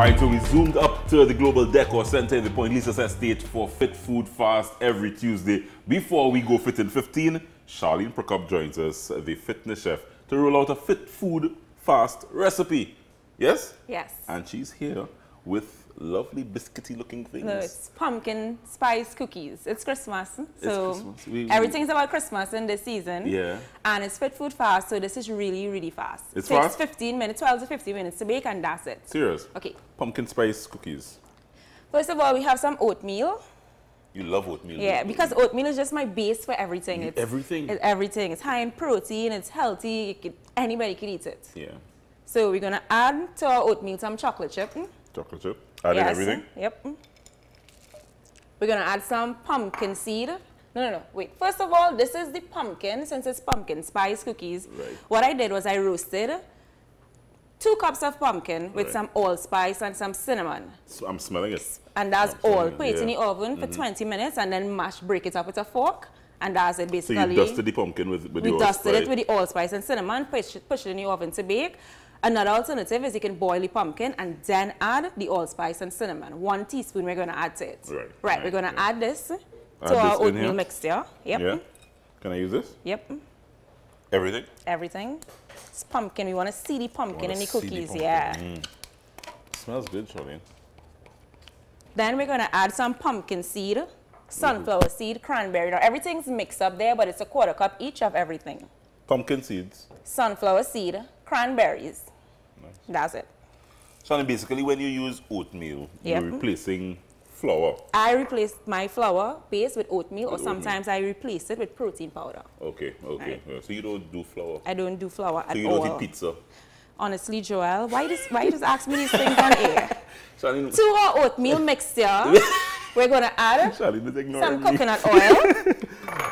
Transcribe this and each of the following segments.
Alright, so we zoomed up to the Global Decor Center in the Point Lisa Estate for Fit Food Fast every Tuesday. Before we go fit in 15, Charlene Procoope joins us, the fitness chef, to roll out a Fit Food Fast recipe. Yes? Yes. And she's here with lovely biscuity looking things. No, it's pumpkin spice cookies. It's Christmas, so it's Christmas. Everything's about Christmas in this season. Yeah. And it's Fit Food Fast, so this is really, really fast. It's Takes fast? 15 minutes, 12 to 15 minutes to bake, and that's it. Serious? Okay. Pumpkin spice cookies. First of all, we have some oatmeal. You love oatmeal. Yeah, because oatmeal is just my base for everything. It's everything? It's everything. It's high in protein, it's healthy, anybody can eat it. Yeah. So we're going to add to our oatmeal some chocolate chip. Chocolate chip? Adding everything? Yep. We're going to add some pumpkin seed. No, wait. First of all, this is the pumpkin, since it's pumpkin spice cookies. Right. What I did was I roasted 2 cups of pumpkin with some allspice and some cinnamon. So I'm smelling it. And that's all. Put it in yeah. the oven for 20 minutes and then break it up with a fork. And that's it basically. So you dusted the pumpkin with the allspice? We dusted it with the allspice and cinnamon, push it in the oven to bake. Another alternative is you can boil the pumpkin and then add the allspice and cinnamon. 1 teaspoon we're going to add to it. Right. We're going to add this to our oatmeal mixture. Yep. Yeah. Can I use this? Yep. Everything? Everything. It's pumpkin. We want to see the pumpkin in the cookies. Yeah. Smells good, Charlene. Then we're going to add some pumpkin seed, sunflower seed, cranberry. Now everything's mixed up there, but it's a 1/4 cup each of everything. Pumpkin seeds. Sunflower seed, cranberries. Nice. That's it. So basically when you use oatmeal, you're replacing flour. I replace my flour base with oatmeal, or sometimes I replace it with protein powder. Okay. Right. Yeah. So you don't do flour? I don't do flour at all. So you don't eat pizza? Honestly, Joel, why you just ask me these things on air? Charlene, to our oatmeal mixture, we're going to add some coconut oil.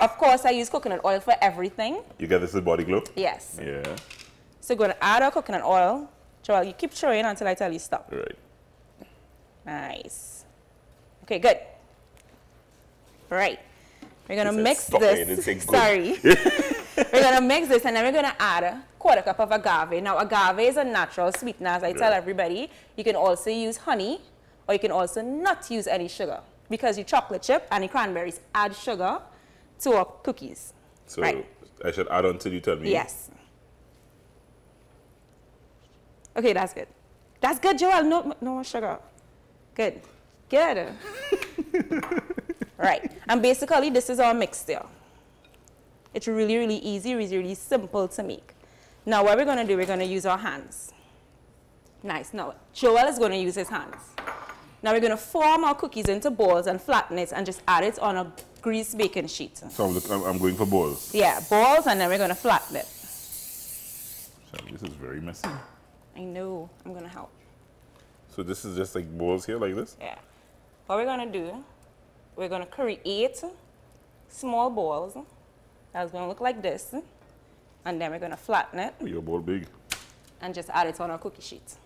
Of course, I use coconut oil for everything. You get this with Body Glow? Yes. Yeah. So we're going to add our coconut oil. Joel, you keep showing until I tell you stop. Right. Nice. Okay, good. Right. We're going to mix this. Sorry. We're going to mix this, and then we're going to add 1/4 cup of agave. Now, agave is a natural sweetener, as I tell everybody. You can also use honey, or you can also not use any sugar, because the chocolate chip and the cranberries add sugar to our cookies. So I should add on till you tell me? Yes. Okay, that's good. That's good, Joel. No more sugar. Good. Good. Right. And basically, this is our mixture. It's really, really easy, really simple to make. Now, what we're going to do, we're going to use our hands. Nice. Now, Joel is going to use his hands. Now, we're going to form our cookies into balls and flatten it and just add it on a greased baking sheet. So I'm going for balls? Yeah, balls, and then we're going to flatten it. This is very messy. I know. I'm going to help. So this is just like balls here, like this? Yeah. What we're going to do, we're going to create small balls. That's going to look like this. And then we're going to flatten it. Oh, your ball big. And just add it on our cookie sheet.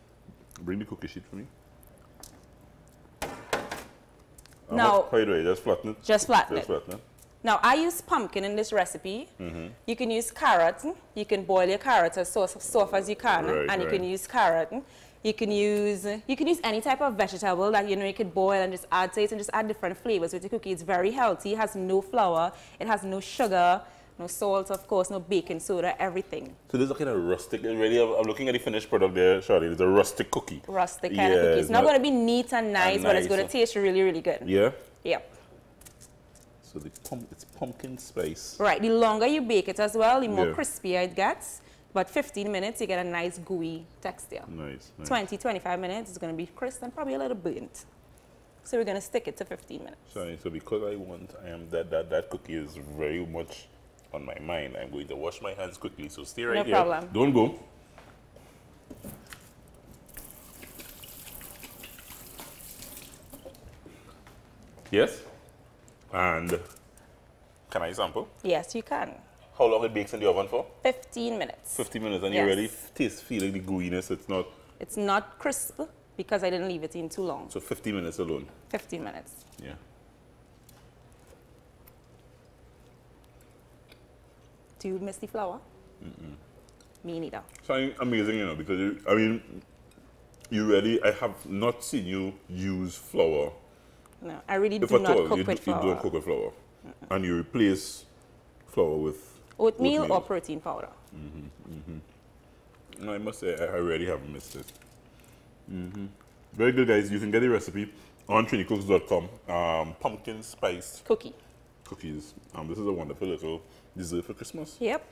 Bring the cookie sheet for me. Now, how do I just flatten it? Just flatten it. Flatten it. Now, I use pumpkin in this recipe. You can use carrot. You can boil your carrot as soft as you can. You can use carrot. You can use any type of vegetable that you could boil and just add to it and just add different flavors with the cookie. It's very healthy. It has no flour. It has no sugar, no salt, of course, no baking soda, everything. So this is kind of rustic. Really, I'm looking at the finished product there, Charlene. It's a rustic cookie. Rustic kind of cookie. It's not going to be neat and nice, but it's going to taste really, really good. Yeah? Yep. So it's pumpkin spice. Right. The longer you bake it as well, the more crispier it gets. But 15 minutes, you get a nice gooey texture. Nice. 20, 25 minutes, it's going to be crisp and probably a little burnt. So we're going to stick it to 15 minutes. Sorry, so because that cookie is very much on my mind, I'm going to wash my hands quickly. So stay right here. No problem. Don't go. Yes? And can I sample? Yes, you can. How long it bakes in the oven for? 15 minutes. 15 minutes, and you already feeling the gooiness. It's not crisp because I didn't leave it in too long. So 15 minutes alone? 15 minutes. Yeah. Do you miss the flour? Me neither. So amazing, because I have not seen you use flour. No, I really do not cook with flour. You don't cook with flour. And you replace flour with oatmeal or protein powder. I must say, I really haven't missed it. Very good, guys. You can get the recipe on trinicooks.com. Pumpkin spiced cookies. This is a wonderful little dessert for Christmas. Yep.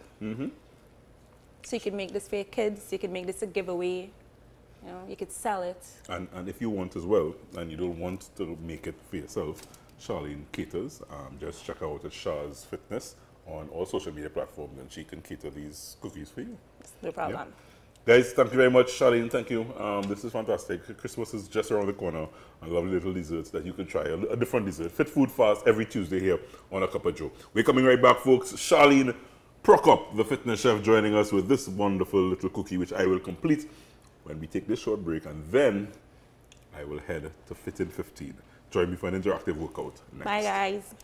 So you can make this for your kids. You can make this a giveaway. You know, you could sell it. And if you want as well, and you don't want to make it for yourself, Charlene caters. Just check out at Shah's Fitness on all social media platforms, and she can cater these cookies for you. No problem. Yeah. Guys, thank you very much, Charlene. Thank you. This is fantastic. Christmas is just around the corner. And lovely little desserts that you can try. A different dessert. Fit Food Fast every Tuesday here on A Cup of Joe. We're coming right back, folks. Charlene Procoope, the fitness chef, joining us with this wonderful little cookie, which I will complete when we take this short break, and then I will head to Fit in 15. Join me for an interactive workout next. Bye, guys.